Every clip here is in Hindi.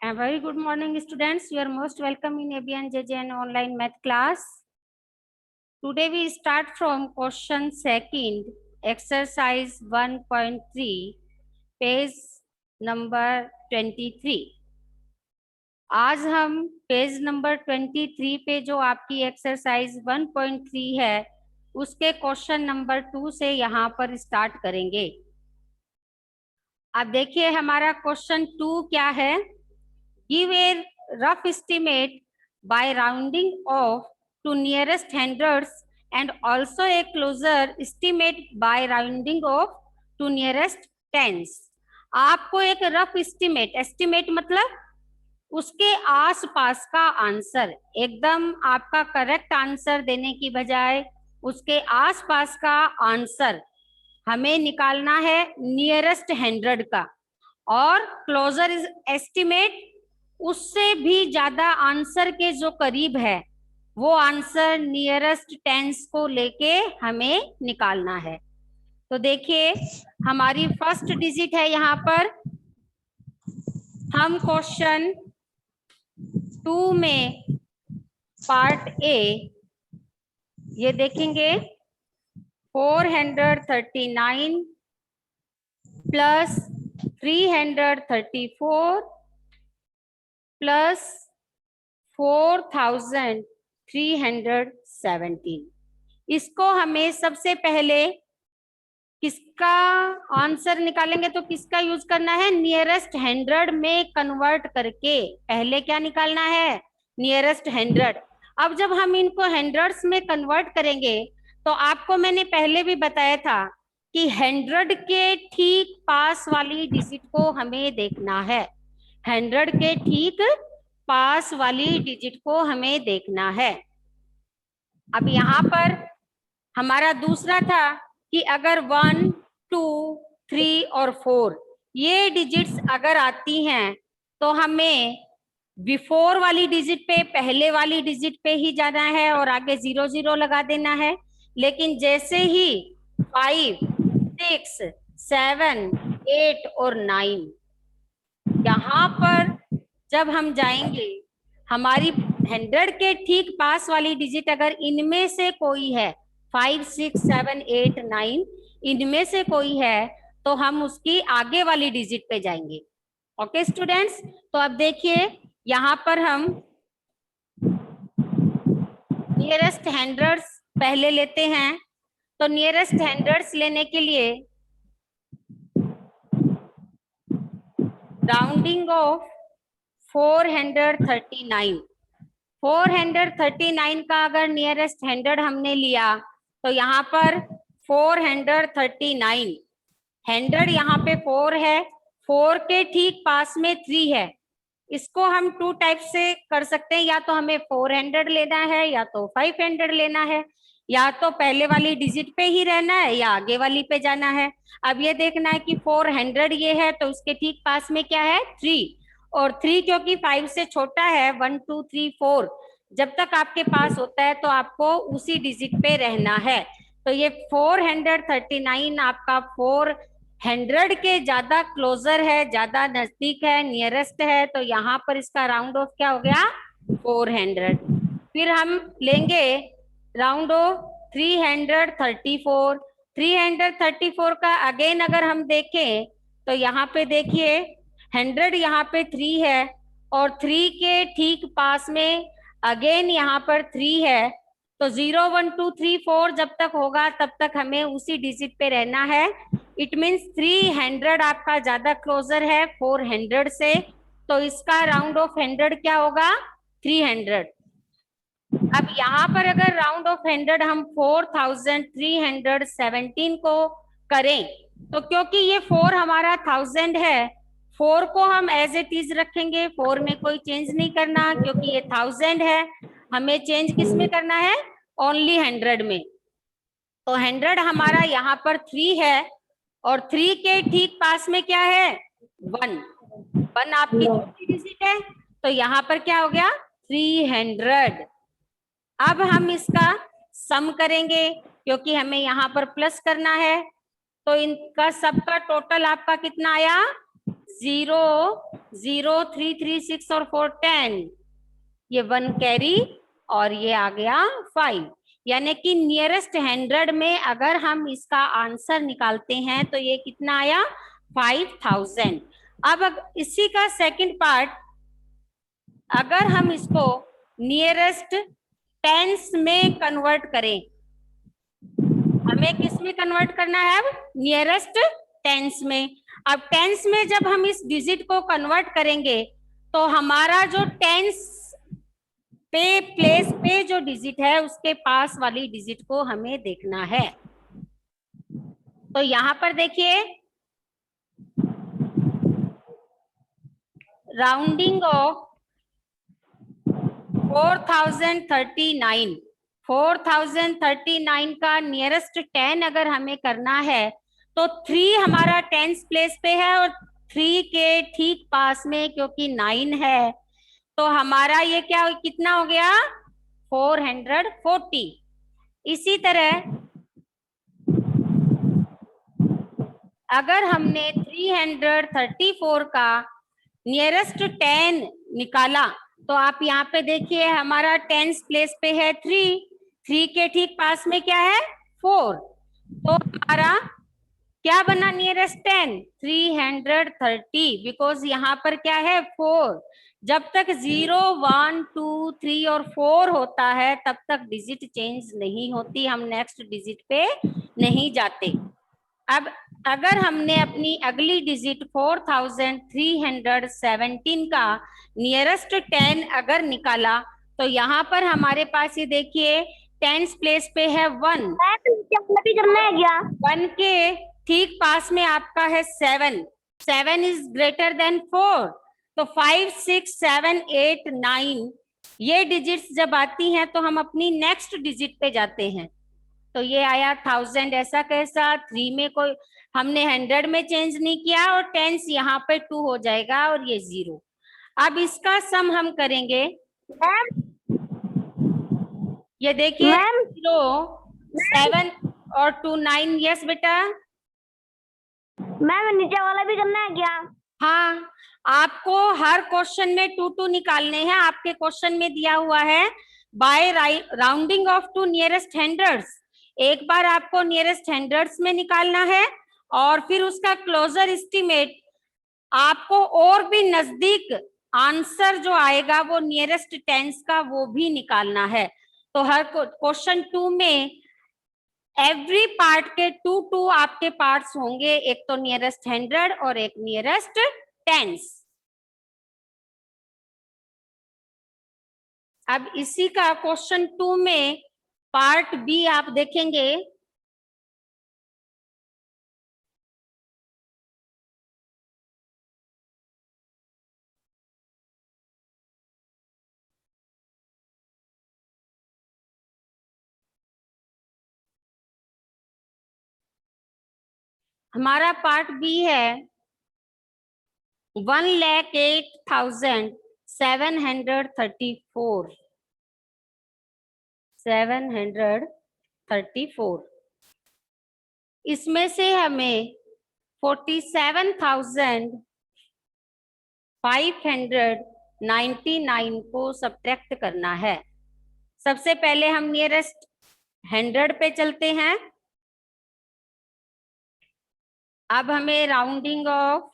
A very good morning, students. You are most welcome in ABN JJN online math class. Today we start from question second, exercise 1.3, page number 23. आज हम पेज नंबर 23 पे जो आपकी एक्सरसाइज 1.3 है उसके क्वेश्चन नंबर 2 से यहाँ पर स्टार्ट करेंगे। अब देखिए हमारा क्वेश्चन 2 क्या है। Give a rough estimate by rounding off to nearest hundreds and also a closer estimate by rounding off to nearest tens. आपको एक रफ एस्टिमेट मतलब उसके आसपास का आंसर, एकदम आपका करेक्ट आंसर देने की बजाय उसके आसपास का आंसर हमें निकालना है नियरेस्ट 100 का, और क्लोजर एस्टिमेट उससे भी ज्यादा आंसर के जो करीब है वो आंसर नियरेस्ट टेंस को लेके हमें निकालना है। तो देखिए हमारी फर्स्ट डिजिट है यहाँ पर। हम क्वेश्चन 2 में पार्ट ए ये देखेंगे 439 प्लस 334 प्लस 4317। इसको हमें सबसे पहले किसका आंसर निकालेंगे तो किसका यूज करना है, नियरेस्ट 100 में कन्वर्ट करके पहले क्या निकालना है, नियरेस्ट 100। अब जब हम इनको हंड्रेड्स में कन्वर्ट करेंगे तो आपको मैंने पहले भी बताया था कि 100 के ठीक पास वाली डिजिट को हमें देखना है, 100 के ठीक पास वाली डिजिट को हमें देखना है। अब यहाँ पर हमारा दूसरा था कि अगर 1, 2, 3 और 4 ये डिजिट्स अगर आती हैं तो हमें बिफोर वाली डिजिट पे, पहले वाली डिजिट पे ही जाना है और आगे 0 0 लगा देना है। लेकिन जैसे ही 5, 6, 7, 8 और 9 यहाँ पर जब हम जाएंगे, हमारी 100 के ठीक पास वाली डिजिट अगर इनमें से कोई है, 5, 6, 7, 8, 9 इनमें से कोई है तो हम उसकी आगे वाली डिजिट पे जाएंगे। ओके स्टूडेंट्स, तो अब देखिए यहाँ पर हम नियरेस्ट हंड्रेड्स पहले लेते हैं। तो नियरेस्ट हंड्रेड्स लेने के लिए राउंडिंग ऑफ 439 का अगर नियरेस्ट 100 हमने लिया तो यहाँ पर 439, 100 यहाँ पे 4 है, 4 के ठीक पास में 3 है। इसको हम 2 टाइप से कर सकते हैं, या तो हमें 400 लेना है या तो 500 लेना है, या तो पहले वाली डिजिट पे ही रहना है या आगे वाली पे जाना है। अब ये देखना है कि 400 ये है तो उसके ठीक पास में क्या है, 3, और 3 क्योंकि 5 से छोटा है, 1, 2, 3, 4 जब तक आपके पास होता है तो आपको उसी डिजिट पे रहना है। तो ये 439 आपका 400 के ज्यादा क्लोजर है, ज्यादा नजदीक है, नियरेस्ट है, तो यहाँ पर इसका राउंड ऑफ क्या हो गया, 400। फिर हम लेंगे राउंड ऑफ 334। 334 का अगेन अगर हम देखें तो यहाँ पे देखिए 100 यहाँ पे 3 है और 3 के ठीक पास में अगेन यहाँ पर 3 है। तो 0, 1, 2, 3, 4 जब तक होगा तब तक हमें उसी डिजिट पे रहना है। इट मीन्स 300 आपका ज्यादा क्लोजर है 400 से, तो इसका राउंड ऑफ 100 क्या होगा, 300। अब यहाँ पर अगर राउंड ऑफ 100 हम 4317 को करें तो क्योंकि ये 4 हमारा 1000 है, 4 को हम एज इट इज रखेंगे, 4 में कोई चेंज नहीं करना क्योंकि ये 1000 है। हमें चेंज किस में करना है, ओनली 100 में। तो 100 हमारा यहाँ पर 3 है और 3 के ठीक पास में क्या है, 1 आपकी छोटी डिजिट है, तो यहाँ पर क्या हो गया, 300। अब हम इसका सम करेंगे क्योंकि हमें यहाँ पर प्लस करना है, तो इनका सबका टोटल आपका कितना आया, 0 0 3 3 6 और 4 10, ये 1 कैरी और ये आ गया 5, यानी कि नियरेस्ट 100 में अगर हम इसका आंसर निकालते हैं तो ये कितना आया 5000। अब इसी का सेकंड पार्ट, अगर हम इसको नियरेस्ट टेंस में कन्वर्ट करें, हमें किस में कन्वर्ट करना है अब, नियरेस्ट टेंस में। अब टेंस में जब हम इस डिजिट को कन्वर्ट करेंगे तो हमारा जो टेंस पे प्लेस पे जो डिजिट है उसके पास वाली डिजिट को हमें देखना है। तो यहां पर देखिए, राउंडिंग ऑफ 4039, 4039 का नियरेस्ट 10 अगर हमें करना है तो 3 हमारा टेंस प्लेस पे है और 3 के ठीक पास में क्योंकि 9 है तो हमारा ये क्या कितना हो गया 440। इसी तरह अगर हमने 334 का नियरेस्ट 10 निकाला तो आप यहाँ पे देखिए हमारा टेंस प्लेस पे है 3, 3 के ठीक पास में क्या है 4, तो हमारा क्या बना नियरेस्ट 10 330, बिकॉज यहाँ पर क्या है 4। जब तक 0 1 2 3 और 4 होता है तब तक डिजिट चेंज नहीं होती, हम नेक्स्ट डिजिट पे नहीं जाते। अब अगर हमने अपनी अगली डिजिट 4317 का नियरेस्ट 10 अगर निकाला तो यहाँ पर हमारे पास ये देखिए टेंस प्लेस पे है 1, भी करना है क्या? 1 के ठीक पास में आपका है 7, 7 इज ग्रेटर देन 4, तो 5 6 7 8 9 ये डिजिट्स जब आती हैं तो हम अपनी नेक्स्ट डिजिट पे जाते हैं। तो ये आया 1000, ऐसा कैसा 3 में कोई हमने 100 में चेंज नहीं किया और टेंस यहाँ पे 2 हो जाएगा और ये 0। अब इसका सम हम करेंगे, ये देखिए 0 7 और 2 9, यस बेटा मैम नीचे वाला भी करना है क्या? हाँ, आपको हर क्वेश्चन में 2 2 निकालने हैं। आपके क्वेश्चन में दिया हुआ है by rounding off to nearest hundreds, एक बार आपको नियरेस्ट हंड्रेड्स में निकालना है और फिर उसका क्लोजर एस्टिमेट आपको और भी नजदीक आंसर जो आएगा वो नियरेस्ट टेंस का वो भी निकालना है। तो हर क्वेश्चन 2 में एवरी पार्ट के 2 2 आपके पार्ट्स होंगे, एक तो नियरेस्ट 100 और एक नियरेस्ट टेंस। अब इसी का क्वेश्चन 2 में पार्ट बी आप देखेंगे, हमारा पार्ट बी है 1,08,734, 734। इसमें से हमें 47,599 को सब्ट्रैक्ट करना है। सबसे पहले हम नियरेस्ट 100 पे चलते हैं। अब हमें राउंडिंग ऑफ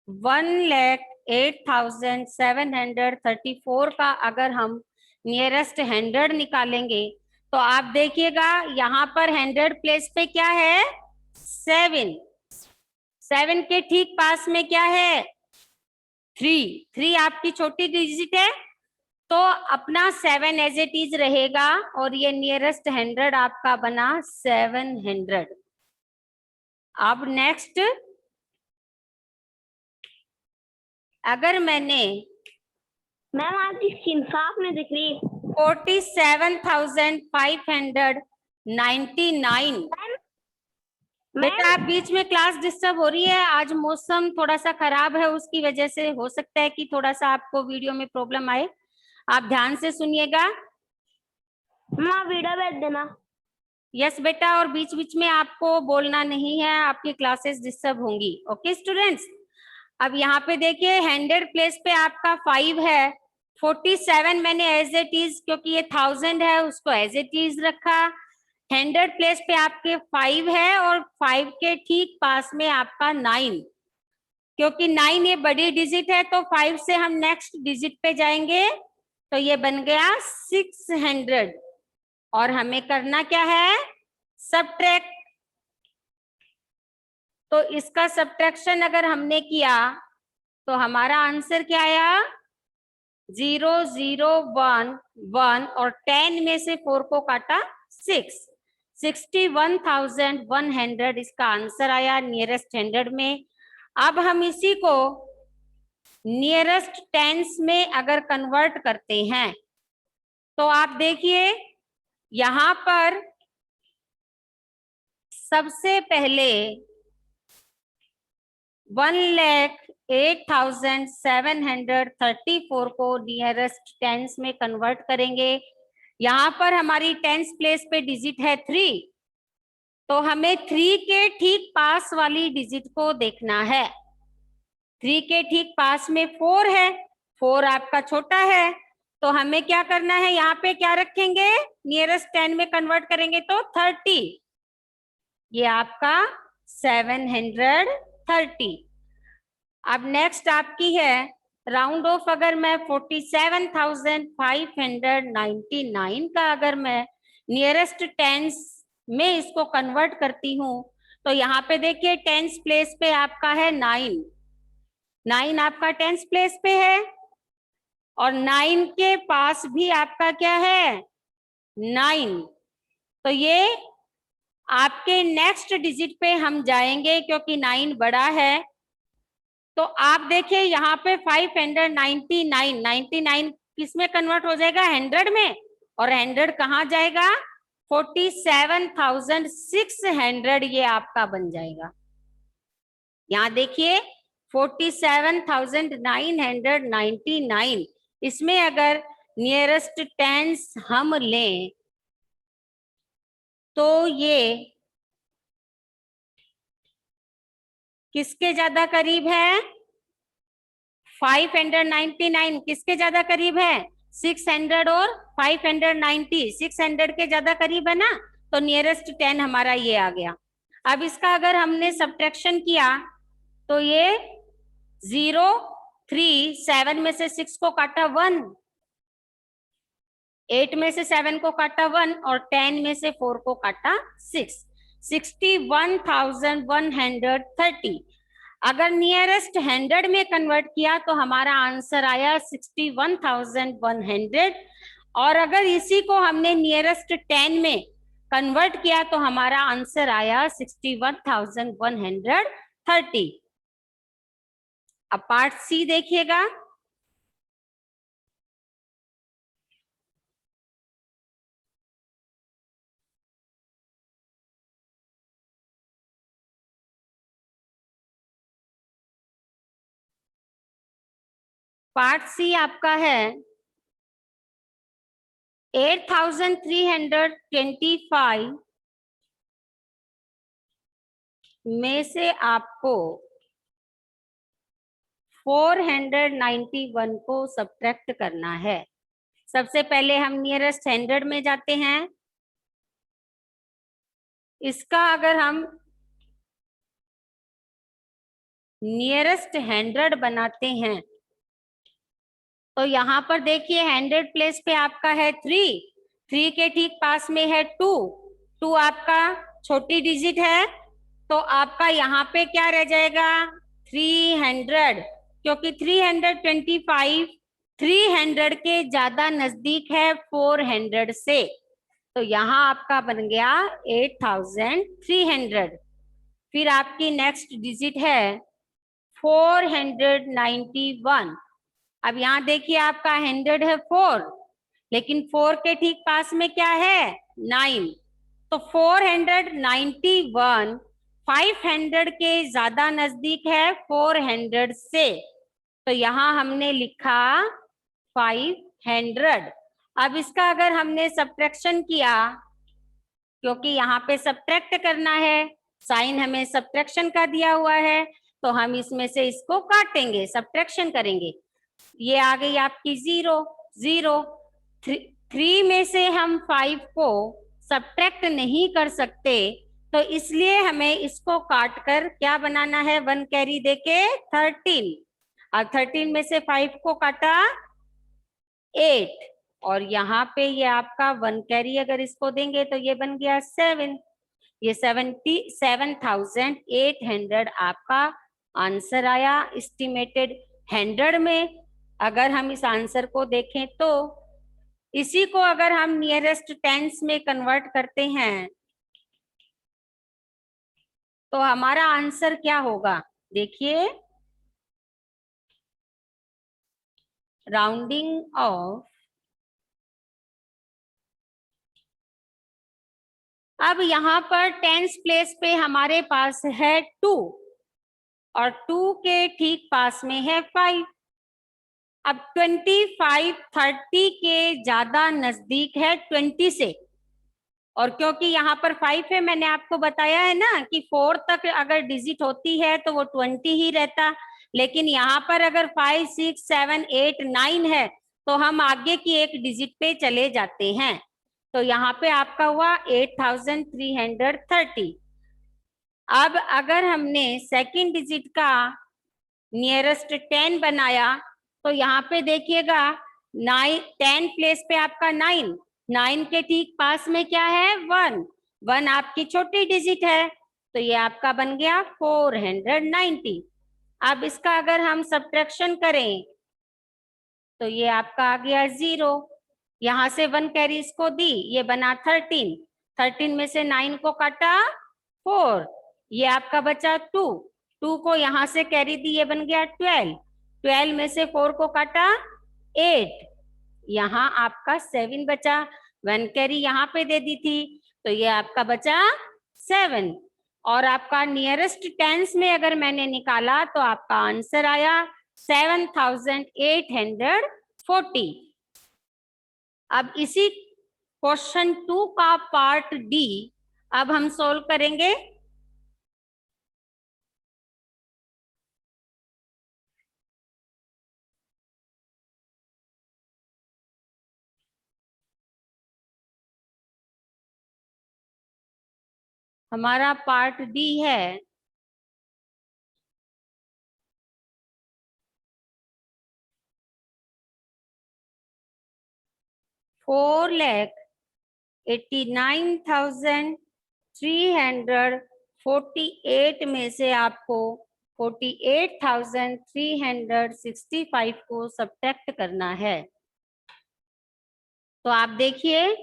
1,08,734 का अगर हम नियरेस्ट 100 निकालेंगे तो आप देखिएगा यहाँ पर 100 प्लेस पे क्या है 7, 7 के ठीक पास में क्या है 3, 3 आपकी छोटी डिजिट है तो अपना 7 एज इट इज रहेगा और ये नियरेस्ट 100 आपका बना 700। अब नेक्स्ट अगर मैंने मैम आपकी स्क्रीन साफ नहीं दिख रही। 47,599 बेटा आप बीच में क्लास डिस्टर्ब हो रही है, आज मौसम थोड़ा सा खराब है उसकी वजह से हो सकता है कि थोड़ा सा आपको वीडियो में प्रॉब्लम आए, आप ध्यान से सुनिएगा। माँ वीडियो भेज देना। यस बेटा, और बीच बीच में आपको बोलना नहीं है, आपकी क्लासेस डिस्टर्ब होंगी। ओके स्टूडेंट्स, अब यहाँ पे देखिए 100 प्लेस पे आपका 5 है, 47 मैंने एज इट इज, क्योंकि ये 1000 है उसको एज इट इज रखा। 100 प्लेस पे आपके 5 है और 5 के ठीक पास में आपका 9, क्योंकि 9 ये बड़ी डिजिट है तो 5 से हम नेक्स्ट डिजिट पे जाएंगे, तो ये बन गया 600। और हमें करना क्या है, सबट्रैक्ट। तो इसका सबट्रैक्शन अगर हमने किया तो हमारा आंसर क्या आया, 0 0 1 1, और 10 में से 4 को काटा 6, 61,100 इसका आंसर आया नियरेस्ट 100 में। अब हम इसी को नियरेस्ट टेंस में अगर कन्वर्ट करते हैं तो आप देखिए यहां पर सबसे पहले 1,08,734 को नियरेस्ट टेंस में कन्वर्ट करेंगे। यहां पर हमारी टेंस प्लेस पे डिजिट है 3, तो हमें 3 के ठीक पास वाली डिजिट को देखना है। 3 के ठीक पास में 4 है, 4 आपका छोटा है, तो हमें क्या करना है, यहाँ पे क्या रखेंगे, नियरेस्ट 10 में कन्वर्ट करेंगे तो 30, ये आपका 730। अब नेक्स्ट आपकी है राउंड ऑफ, अगर मैं 47,599 का अगर मैं नियरेस्ट टेंस में इसको कन्वर्ट करती हूँ, तो यहाँ पे देखिए टेंस प्लेस पे आपका है 9, 9 आपका टेंस प्लेस पे है, और 9 के पास भी आपका क्या है, 9, तो ये आपके नेक्स्ट डिजिट पे हम जाएंगे क्योंकि 9 बड़ा है। तो आप देखिए यहाँ पे 599, 99 किस में कन्वर्ट हो जाएगा, 100 में, और 100 कहाँ जाएगा, 47,600 ये आपका बन जाएगा। यहाँ देखिए 47,999, इसमें अगर नियरेस्ट टेंस हम लें तो ये किसके ज्यादा करीब है, 599 किसके ज्यादा करीब है, 600 और 590 600 के ज्यादा करीब है ना, तो नियरेस्ट 10 हमारा ये आ गया। अब इसका अगर हमने सब्ट्रैक्शन किया तो ये 0 3, 7 में से 6 को काटा 1, 8 में से 7 को काटा 1, और 10 में से 4 को काटा 6, 61,130। अगर नियरेस्ट 100 में कन्वर्ट किया तो हमारा आंसर आया 61,100, और अगर इसी को हमने नियरेस्ट 10 में कन्वर्ट किया तो हमारा आंसर आया 61,130। अब पार्ट सी देखिएगा, पार्ट सी आपका है 8,325 में से आपको 491 को सब्ट्रैक्ट करना है। सबसे पहले हम नियरेस्ट 100 में जाते हैं, इसका अगर हम नियरेस्ट 100 बनाते हैं तो यहाँ पर देखिए 100 प्लेस पे आपका है 3, 3 के ठीक पास में है 2, 2 आपका छोटी डिजिट है, तो आपका यहाँ पे क्या रह जाएगा, 300, क्योंकि 325 300 के ज्यादा नजदीक है 400 से, तो यहाँ आपका बन गया 8,300। फिर आपकी नेक्स्ट डिजिट है 491। अब यहाँ देखिए आपका 100 है 4, लेकिन 4 के ठीक पास में क्या है, 9, तो 491 500 के ज्यादा नजदीक है 400 से, तो यहाँ हमने लिखा 500। अब इसका अगर हमने सब्ट्रैक्शन किया, क्योंकि यहाँ पे सब्ट्रैक्ट करना है, साइन हमें सब्ट्रैक्शन का दिया हुआ है, तो हम इसमें से इसको काटेंगे, सब्ट्रैक्शन करेंगे। ये आ गई आपकी 0 0। 3 में से हम 5 को सब्ट्रैक्ट नहीं कर सकते, तो इसलिए हमें इसको काट कर क्या बनाना है, 1 कैरी देके 13। और 13 में से 5 को काटा 8, और यहाँ पे ये आपका 1 कैरी अगर इसको देंगे तो ये बन गया 7। ये 77,800 आपका आंसर आया एस्टिमेटेड 100 में। अगर हम इस आंसर को देखें तो इसी को अगर हम नियरेस्ट टेंस में कन्वर्ट करते हैं तो हमारा आंसर क्या होगा, देखिए, राउंडिंग ऑफ, अब यहाँ पर टेंस प्लेस पे हमारे पास है 2 और 2 के ठीक पास में है 5। अब 25 30 के ज्यादा नजदीक है 20 से, और क्योंकि यहाँ पर 5 है, मैंने आपको बताया है ना कि 4 तक अगर डिजिट होती है तो वो 20 ही रहता, लेकिन यहाँ पर अगर 5 6 7 8 9 है तो हम आगे की एक डिजिट पे चले जाते हैं। तो यहाँ पे आपका हुआ 8330। अब अगर हमने सेकंड डिजिट का नियरेस्ट 10 बनाया तो यहाँ पे देखिएगा 9 10 प्लेस पे आपका 9, 9 के ठीक पास में क्या है 1, 1 आपकी छोटी डिजिट है, तो ये आपका बन गया 490। अब इसका अगर हम सब्ट्रैक्शन करें तो ये आपका आ गया 0, यहाँ से 1 कैरी इसको दी, ये बना 13, 13 में से 9 को काटा 4, ये आपका बचा 2, 2 को यहाँ से कैरी दी, ये बन गया 12, 12 में से 4 को काटा 8, यहाँ आपका 7 बचा, 1 कैरी यहाँ पे दे दी थी तो ये आपका बचा 7। और आपका नियरेस्ट टेंस में अगर मैंने निकाला तो आपका आंसर आया 7840। अब इसी क्वेश्चन 2 का पार्ट डी अब हम सोल्व करेंगे। हमारा पार्ट डी है 4,89,348 में से आपको 48,365 को सब्ट्रैक्ट करना है। तो आप देखिए,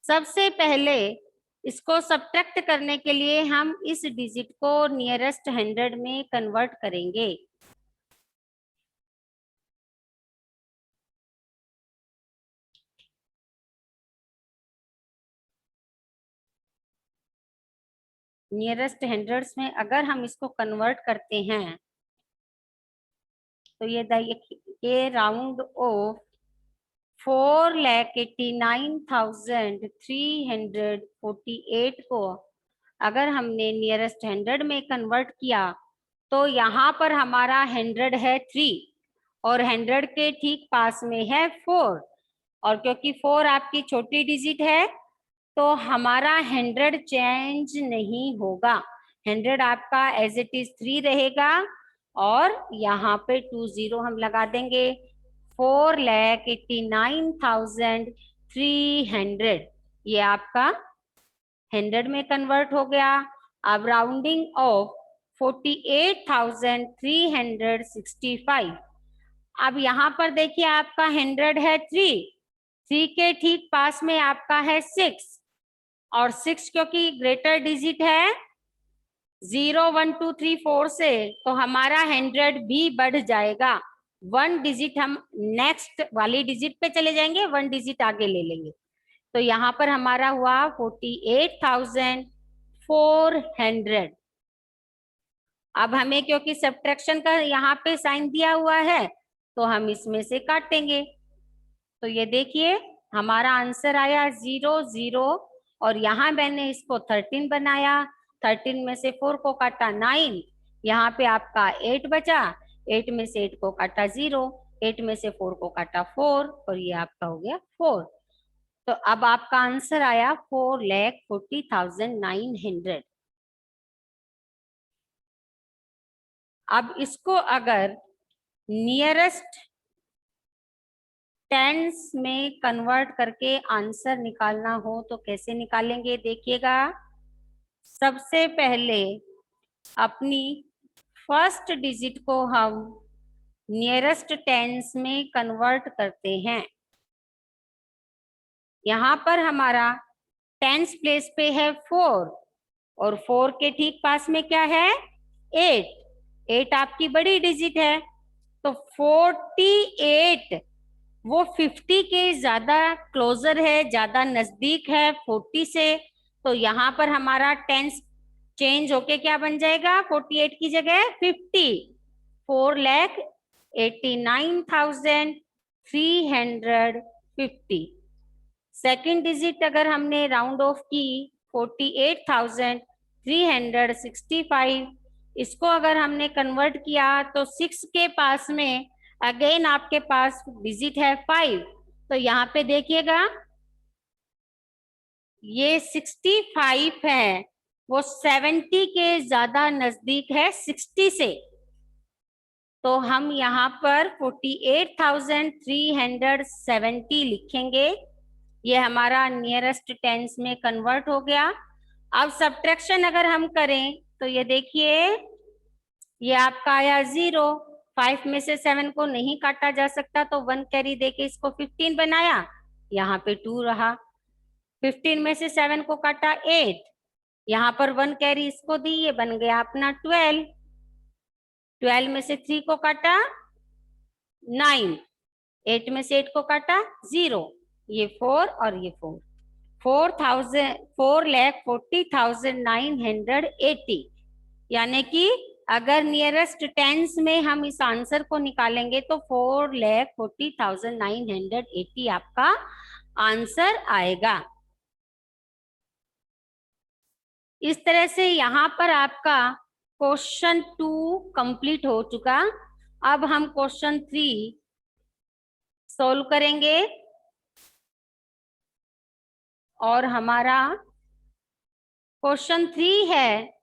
सबसे पहले इसको सब्ट्रैक्ट करने के लिए हम इस डिजिट को नियरेस्ट 100 में कन्वर्ट करेंगे। नियरेस्ट हंड्रेड्स में अगर हम इसको कन्वर्ट करते हैं तो ये देखिए राउंड ऑफ 4,89,348 को अगर हमने नियरेस्ट 100 में कन्वर्ट किया तो यहाँ पर हमारा 100 है 3 और 100 के ठीक पास में है 4, और क्योंकि 4 आपकी छोटी डिजिट है तो हमारा 100 चेंज नहीं होगा, 100 आपका एज इट इज 3 रहेगा, और यहाँ पे 20 हम लगा देंगे। 4,89,300 ये आपका 100 में कन्वर्ट हो गया। अब राउंडिंग ऑफ 48,365। अब यहाँ पर देखिए आपका 100 है 3 के ठीक पास में आपका है 6, और 6 क्योंकि ग्रेटर डिजिट है 0 1 2 3 4 से, तो हमारा 100 भी बढ़ जाएगा। 1 डिजिट हम नेक्स्ट वाली डिजिट पे चले जाएंगे, 1 डिजिट आगे ले लेंगे, तो यहाँ पर हमारा हुआ 48,400। अब हमें क्योंकि सब्ट्रैक्शन का यहाँ पे साइन दिया हुआ है तो हम इसमें से काटेंगे, तो ये देखिए हमारा आंसर आया 0 0 और यहाँ मैंने इसको 13 बनाया, 13 में से 4 को काटा 9, यहाँ पे आपका 8 बचा, 8 में से 8 को काटा 0, 8 में से 4 को काटा 4 और ये आपका हो गया 4। तो अब आपका आंसर आया 4,40,900। अब इसको अगर नियरेस्ट टेंस में कन्वर्ट करके आंसर निकालना हो तो कैसे निकालेंगे, देखिएगा। सबसे पहले अपनी फर्स्ट डिजिट को हम नियरेस्ट टेंस में कन्वर्ट करते हैं। यहाँ पर हमारा टेंस प्लेस पे है 4 और 4 के ठीक पास में क्या है 8। 8 आपकी बड़ी डिजिट है, तो 48 वो 50 के ज्यादा क्लोजर है, ज्यादा नजदीक है 40 से। तो यहाँ पर हमारा टेंस चेंज होके क्या बन जाएगा, 48 की जगह 50, 4,89,350। सेकेंड डिजिट अगर हमने राउंड ऑफ की 48,365, इसको अगर हमने कन्वर्ट किया तो 6 के पास में अगेन आपके पास डिजिट है 5। तो यहाँ पे देखिएगा ये 65 है, वो 70 के ज्यादा नजदीक है 60 से। तो हम यहाँ पर 48,370 लिखेंगे, ये हमारा नियरेस्ट टेंस में कन्वर्ट हो गया। अब सब्ट्रैक्शन अगर हम करें तो ये देखिए ये आपका आया 0, 5 में से 7 को नहीं काटा जा सकता तो 1 कैरी देके इसको 15 बनाया, यहाँ पे 2 रहा। 15 में से 7 को काटा 8, यहाँ पर 1 कैरी इसको दी, ये बन गया अपना 12। 12 में से 3 को काटा 9, 8 में से 8 को काटा 0, ये 4 और ये 4, 4,40,980। यानी कि अगर नियरेस्ट टेंस में हम इस आंसर को निकालेंगे तो 4,40,980 आपका आंसर आएगा। इस तरह से यहाँ पर आपका क्वेश्चन 2 कंप्लीट हो चुका। अब हम क्वेश्चन 3 सोल्व करेंगे और हमारा क्वेश्चन 3 है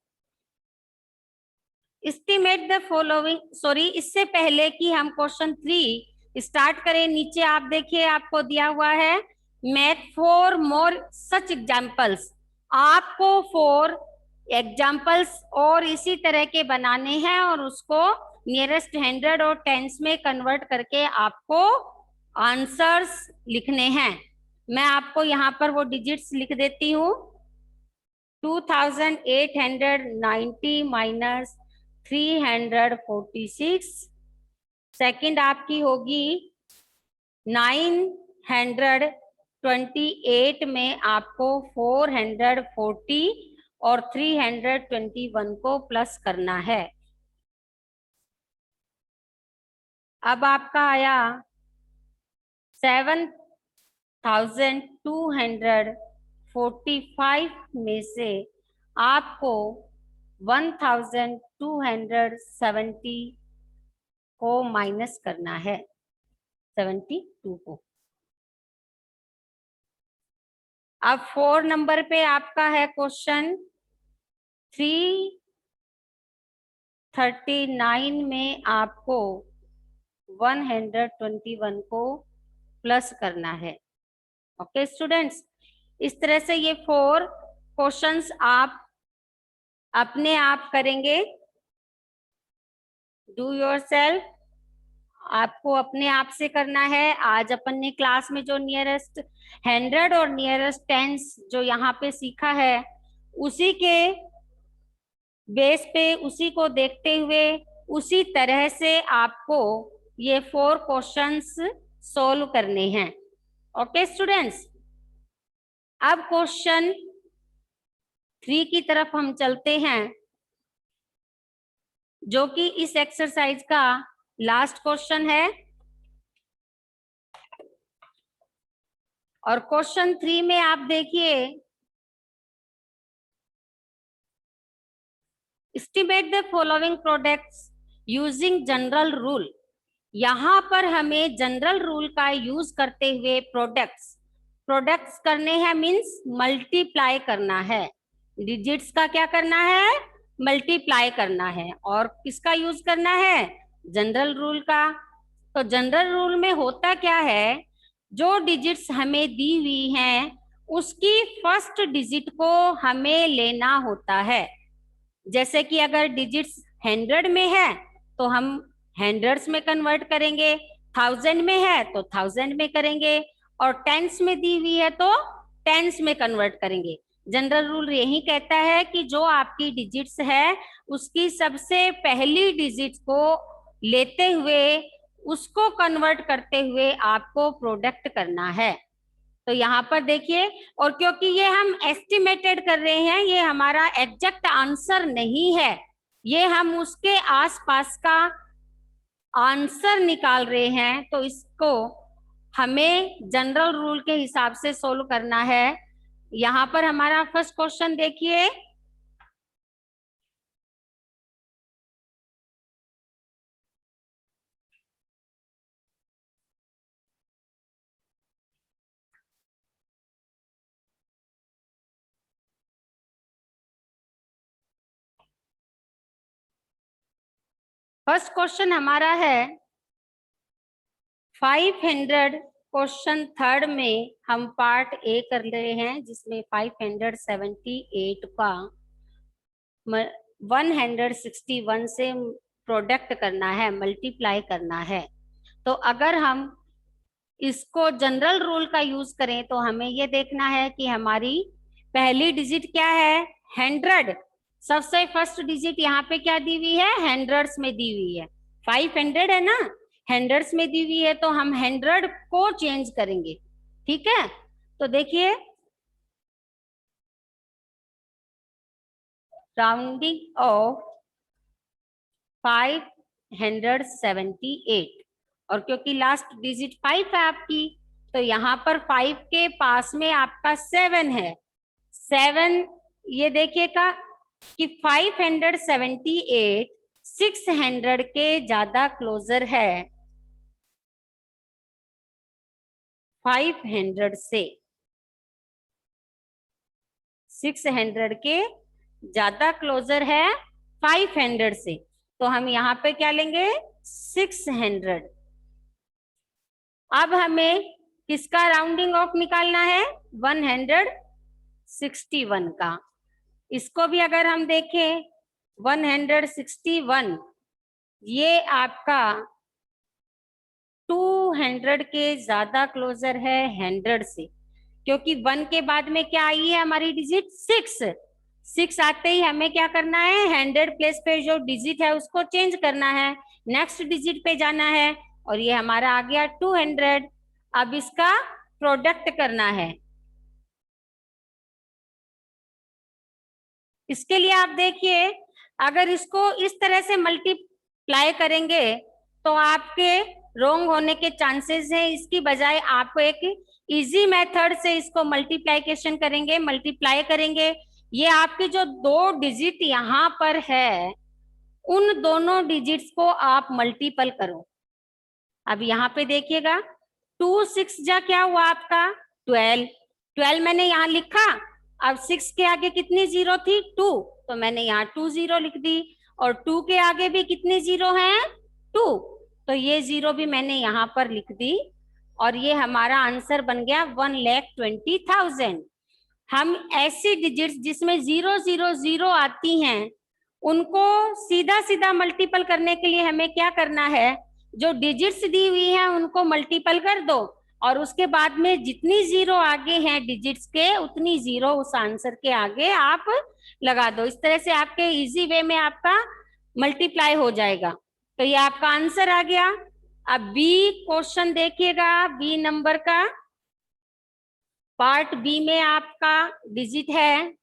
एस्टिमेट द फॉलोइंग। सॉरी, इससे पहले कि हम क्वेश्चन 3 स्टार्ट करें, नीचे आप देखिए आपको दिया हुआ है मैथ 4 मोर सच एग्जाम्पल्स। आपको 4 एग्जाम्पल्स और इसी तरह के बनाने हैं और उसको नियरेस्ट 100 और टेंस में कन्वर्ट करके आपको आंसर्स लिखने हैं। मैं आपको यहाँ पर वो डिजिट्स लिख देती हूँ। 2,890 माइनस 346, सेकंड आपकी होगी 928 में आपको 440 और 321 को प्लस करना है। अब आपका आया 7,245 में से आपको 1,270 को माइनस करना है, 72 को। अब 4 नंबर पे आपका है क्वेश्चन 339 में आपको 121 को प्लस करना है। ओके स्टूडेंट्स, इस तरह से ये 4 क्वेश्चंस आप अपने आप करेंगे, डू योरसेल्फ, आपको अपने आप से करना है। आज अपन ने क्लास में जो नियरेस्ट 100 और नियरेस्ट टेंस जो यहाँ पे सीखा है उसी के बेस पे, उसी को देखते हुए उसी तरह से आपको ये 4 क्वेश्चंस सोल्व करने हैं। ओके स्टूडेंट्स, अब क्वेश्चन 3 की तरफ हम चलते हैं जो कि इस एक्सरसाइज का लास्ट क्वेश्चन है। और क्वेश्चन 3 में आप देखिए estimate the following products using general rule. यहाँ पर हमें जनरल रूल का यूज करते हुए प्रोडक्ट्स करने हैं, मीन्स मल्टीप्लाई करना है। डिजिट्स का क्या करना है? मल्टीप्लाई करना है। और किसका यूज करना है? जनरल रूल का। तो जनरल रूल में होता क्या है, जो डिजिट्स हमें दी हुई हैं उसकी फर्स्ट डिजिट को हमें लेना होता है। जैसे कि अगर डिजिट्स 100 में है तो हम हंड्रेड्स में कन्वर्ट करेंगे, 1000 में है तो 1000 में करेंगे, और टेंस में दी हुई है तो टेंस में कन्वर्ट करेंगे। जनरल रूल यही कहता है कि जो आपकी डिजिट्स है उसकी सबसे पहली डिजिट को लेते हुए उसको कन्वर्ट करते हुए आपको प्रोडक्ट करना है। तो यहाँ पर देखिए, और क्योंकि ये हम एस्टिमेटेड कर रहे हैं, ये हमारा एग्जैक्ट आंसर नहीं है, ये हम उसके आसपास का आंसर निकाल रहे हैं, तो इसको हमें जनरल रूल के हिसाब से सोल्व करना है। यहाँ पर हमारा फर्स्ट क्वेश्चन देखिए, फर्स्ट क्वेश्चन हमारा है 500। क्वेश्चन थर्ड में हम पार्ट ए कर रहे हैं, जिसमें 578 का 161 से प्रोडक्ट करना है, मल्टीप्लाई करना है। तो अगर हम इसको जनरल रूल का यूज करें तो हमें ये देखना है कि हमारी पहली डिजिट क्या है? 100। सबसे फर्स्ट डिजिट यहाँ पे क्या दी हुई है? हंड्रेड्स में दी हुई है। 500 है ना, हंड्रेड्स में दी हुई है, तो हम 100 को चेंज करेंगे। ठीक है, तो देखिए, राउंडिंग ऑफ 578, और क्योंकि लास्ट डिजिट 5 है आपकी, तो यहाँ पर 5 के पास में आपका 7 है। 7, ये देखिएगा कि 578 600 के ज्यादा क्लोजर है 500 से। 600 के ज्यादा क्लोजर है 500 से, तो हम यहाँ पे क्या लेंगे? 600। अब हमें किसका राउंडिंग ऑफ निकालना है? 161 का। इसको भी अगर हम देखें, 161 ये आपका 200 के ज्यादा क्लोजर है 100 से, क्योंकि 1 के बाद में क्या आई है हमारी डिजिट? 6 आते ही हमें क्या करना है? 100 प्लेस पे जो डिजिट है उसको चेंज करना है, नेक्स्ट डिजिट पे जाना है, और ये हमारा आ गया 200। अब इसका प्रोडक्ट करना है। इसके लिए आप देखिए, अगर इसको इस तरह से मल्टीप्लाई करेंगे तो आपके रॉन्ग होने के चांसेस हैं। इसकी बजाय आपको एक इजी मेथड से इसको मल्टीप्लाइकेशन करेंगे, मल्टीप्लाई करेंगे। ये आपके जो 2 डिजिट यहाँ पर है, उन दोनों डिजिट्स को आप मल्टीपल करो। अब यहाँ पे देखिएगा, 2 6 जा क्या हुआ आपका? 12 मैंने यहाँ लिखा। अब 6 के आगे कितनी जीरो थी? 2, तो मैंने यहाँ 2 0 लिख दी, और 2 के आगे भी कितनी जीरो हैं? 2, तो ये जीरो भी मैंने यहाँ पर लिख दी, और ये हमारा आंसर बन गया 1,20,000। हम ऐसी डिजिट्स जिसमें 0 0 0 आती हैं उनको सीधा सीधा मल्टीपल करने के लिए हमें क्या करना है? जो डिजिट्स दी हुई हैं उनको मल्टीपल कर दो, और उसके बाद में जितनी जीरो आगे हैं डिजिट्स के, उतनी जीरो उस आंसर के आगे आप लगा दो। इस तरह से आपके इजी वे में आपका मल्टीप्लाई हो जाएगा। तो ये आपका आंसर आ गया। अब बी क्वेश्चन देखिएगा, बी नंबर का पार्ट बी में आपका डिजिट है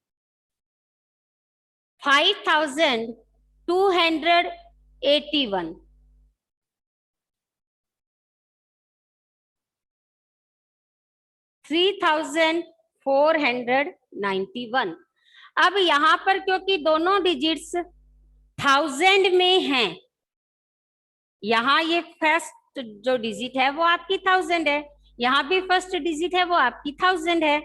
5,281, 3,491। अब यहाँ पर क्योंकि दोनों डिजिट्स 1000 में हैं, यहाँ ये फर्स्ट जो डिजिट है वो आपकी 1000 है, यहाँ भी फर्स्ट डिजिट है वो आपकी 1000 है,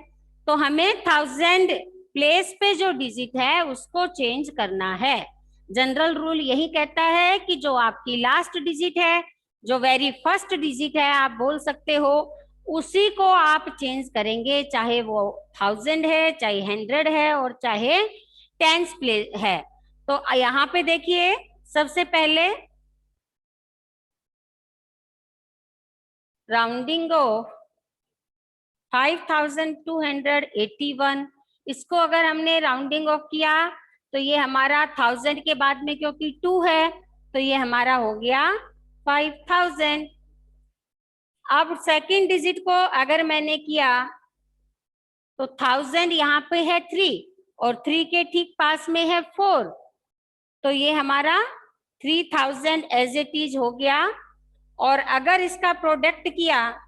तो हमें 1000 प्लेस पे जो डिजिट है उसको चेंज करना है। जनरल रूल यही कहता है कि जो आपकी लास्ट डिजिट है, जो वेरी फर्स्ट डिजिट है आप बोल सकते हो, उसी को आप चेंज करेंगे, चाहे वो 1000 है, चाहे 100 है, और चाहे टेंस प्लेस है। तो यहाँ पे देखिए, सबसे पहले राउंडिंग ऑफ 5281, इसको अगर हमने राउंडिंग ऑफ किया तो ये हमारा 1000 के बाद में क्योंकि 2 है तो ये हमारा हो गया 5000। अब सेकंड डिजिट को अगर मैंने किया तो 1000 यहाँ पे है 3 और 3 के ठीक पास में है 4, तो ये हमारा 3000 एज इट इज हो गया। और अगर इसका प्रोडक्ट किया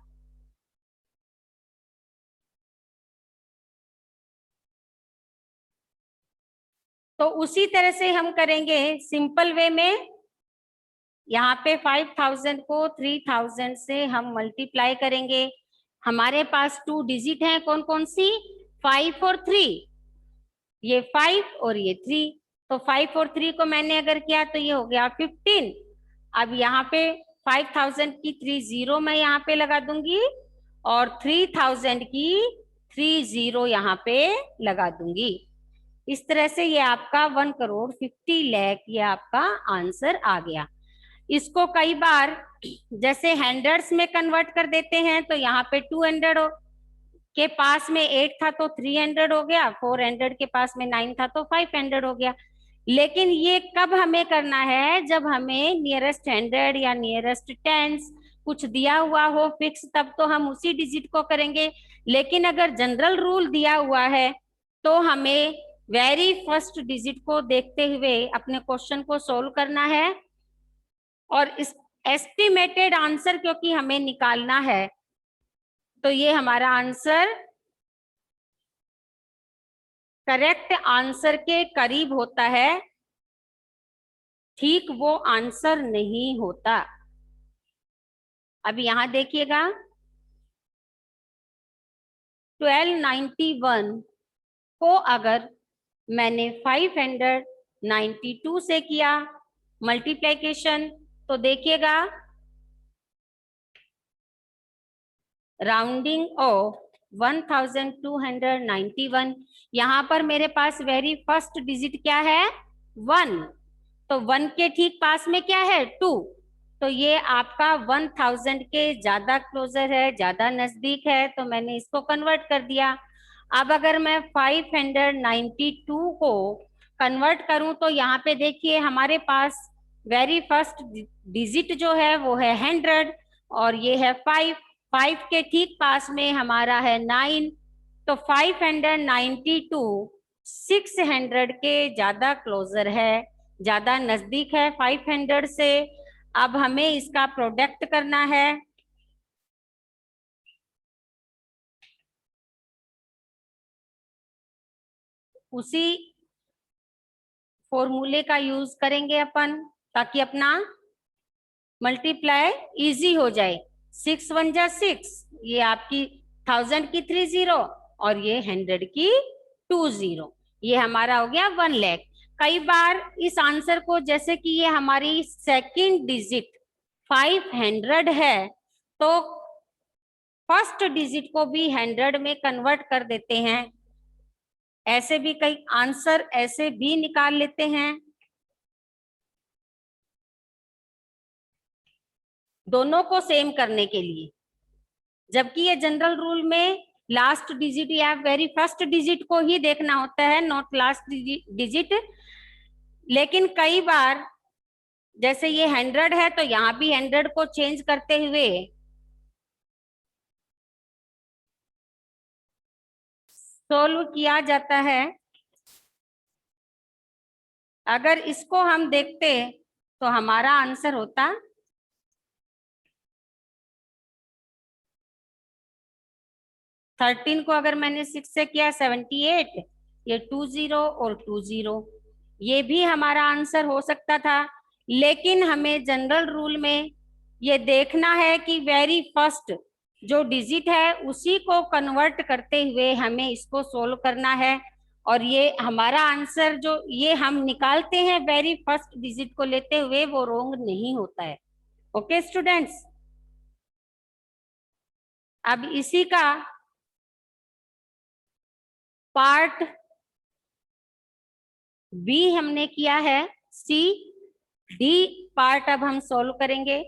तो उसी तरह से हम करेंगे सिंपल वे में। यहाँ पे 5000 को 3000 से हम मल्टीप्लाई करेंगे। हमारे पास 2 डिजिट हैं, कौन कौन सी, 5 और 3, ये 5 और ये 3, तो 5 और 3 को मैंने अगर किया तो ये हो गया 15। अब यहाँ पे 5000 की 30 मैं यहाँ पे लगा दूंगी और 3000 की 30 यहाँ पे लगा दूंगी। इस तरह से ये आपका 1,50,00,000 ये आपका आंसर आ गया। इसको कई बार जैसे हंड्रेड्स में कन्वर्ट कर देते हैं, तो यहाँ पे 200 के पास में 8 था तो 300 हो गया, 400 के पास में 9 था तो 500 हो गया। लेकिन ये कब हमें करना है, जब हमें नियरेस्ट 100 या नियरेस्ट टेंस कुछ दिया हुआ हो फिक्स, तब तो हम उसी डिजिट को करेंगे। लेकिन अगर जनरल रूल दिया हुआ है तो हमें वेरी फर्स्ट डिजिट को देखते हुए अपने क्वेश्चन को सोल्व करना है। और इस एस्टिमेटेड आंसर क्योंकि हमें निकालना है, तो ये हमारा आंसर करेक्ट आंसर के करीब होता है, ठीक वो आंसर नहीं होता। अब यहां देखिएगा 1291 को अगर मैंने 592 से किया मल्टीप्लिकेशन, तो देखिएगा राउंडिंग ऑफ 1291, यहाँ पर मेरे पास वेरी फर्स्ट डिजिट क्या है, 1, तो 1 के ठीक पास में क्या है, 2, तो ये आपका 1000 के ज्यादा क्लोजर है, ज्यादा नजदीक है, तो मैंने इसको कन्वर्ट कर दिया। अब अगर मैं 592 को कन्वर्ट करूं तो यहाँ पे देखिए हमारे पास वेरी फर्स्ट डिजिट जो है वो है 100 और ये है 5 के ठीक पास में हमारा है 9, तो 592 600 के ज्यादा क्लोजर है, ज्यादा नजदीक है 500 से। अब हमें इसका प्रोडक्ट करना है, उसी फॉर्मूले का यूज करेंगे अपन ताकि अपना मल्टीप्लाई इजी हो जाए। 6 1 जा 6, ये आपकी 1000 की 30 और ये 100 की 20, ये हमारा हो गया 1,00,000। कई बार इस आंसर को जैसे कि ये हमारी सेकंड डिजिट 500 है, तो फर्स्ट डिजिट को भी 100 में कन्वर्ट कर देते हैं, ऐसे भी कई आंसर ऐसे भी निकाल लेते हैं। दोनों को सेम करने के लिए, जबकि ये जनरल रूल में लास्ट डिजिट या वेरी फर्स्ट डिजिट को ही देखना होता है, नॉट लास्ट डिजिट। लेकिन कई बार जैसे ये 100 है तो यहाँ भी 100 को चेंज करते हुए सोल्व किया जाता है। अगर इसको हम देखते तो हमारा आंसर होता 13 को अगर मैंने 6 से किया 78, ये 20 और 20, ये भी हमारा आंसर हो सकता था, लेकिन हमें जनरल रूल में ये देखना है कि वेरी फर्स्ट जो डिजिट है उसी को कन्वर्ट करते हुए हमें इसको सोल्व करना है। और ये हमारा आंसर जो ये हम निकालते हैं वेरी फर्स्ट डिजिट को लेते हुए, वो रोंग नहीं होता है। ओके स्टूडेंट्स, अब इसी का पार्ट बी हमने किया है, सी डी पार्ट अब हम सॉल्व करेंगे।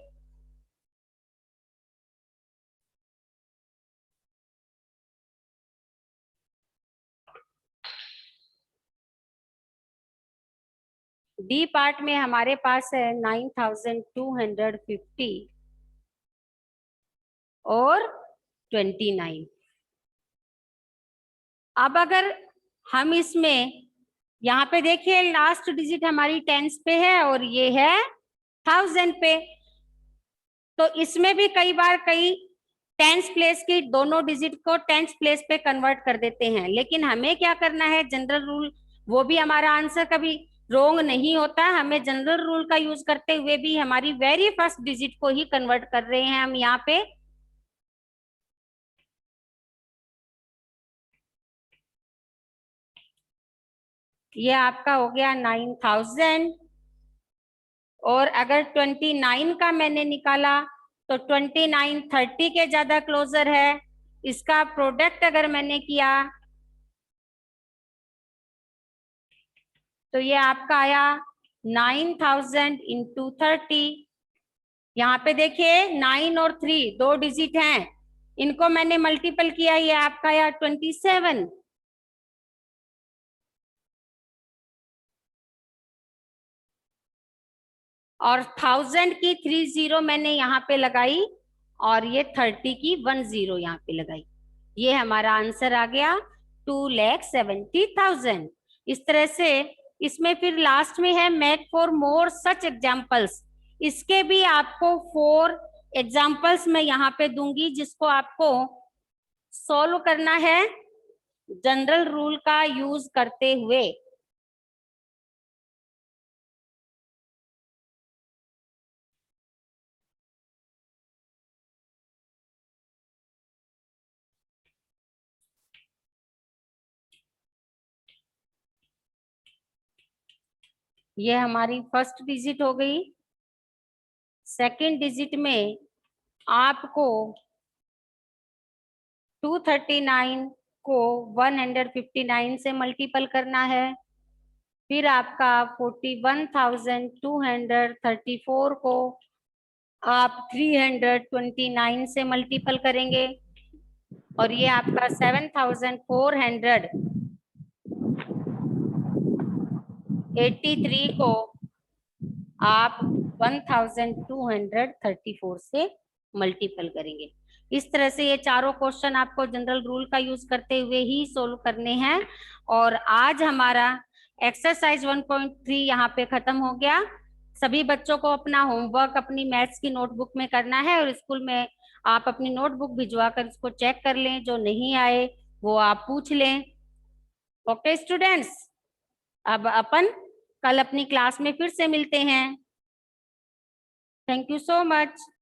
डी पार्ट में हमारे पास है 9250 और 29। अब अगर हम इसमें यहाँ पे देखिए लास्ट डिजिट हमारी टेंस पे है और ये है 1000 पे, तो इसमें भी कई बार कई टेंस प्लेस की दोनों डिजिट को टेंस प्लेस पे कन्वर्ट कर देते हैं, लेकिन हमें क्या करना है, जनरल रूल, वो भी हमारा आंसर कभी रोंग नहीं होता। हमें जनरल रूल का यूज करते हुए भी हमारी वेरी फर्स्ट डिजिट को ही कन्वर्ट कर रहे हैं हम यहाँ पे। ये आपका हो गया 9000, और अगर 29 का मैंने निकाला तो 29 30 के ज्यादा क्लोजर है। इसका प्रोडक्ट अगर मैंने किया तो ये आपका आया 9000 इंटू 30। यहाँ पे देखिए 9 और 3 दो डिजिट हैं, इनको मैंने मल्टीपल किया, ये आपका आया 27। और 1000 की 30 मैंने यहाँ पे लगाई और ये 30 की 10 यहाँ पे लगाई, ये हमारा आंसर आ गया 2,70,000। इस तरह से इसमें फिर लास्ट में है make for more such examples, इसके भी आपको 4 एग्जाम्पल्स मैं यहाँ पे दूंगी जिसको आपको सॉल्व करना है जनरल रूल का यूज करते हुए। ये हमारी फर्स्ट डिजिट हो गई। सेकंड डिजिट में आपको 239 को 159 से मल्टीपल करना है, फिर आपका 41,234 को आप 329 से मल्टीपल करेंगे, और ये आपका 7,483 को आप 1,234 से मल्टीपल करेंगे। इस तरह से ये चारों क्वेश्चन आपको जनरल रूल का यूज करते हुए ही सोल्व करने हैं। और आज हमारा एक्सरसाइज 1.3 यहाँ पे खत्म हो गया। सभी बच्चों को अपना होमवर्क अपनी मैथ्स की नोटबुक में करना है, और स्कूल में आप अपनी नोटबुक भिजवा कर इसको चेक कर लें, जो नहीं आए वो आप पूछ लें। ओके स्टूडेंट्स, अब अपन कल अपनी क्लास में फिर से मिलते हैं। Thank you so much.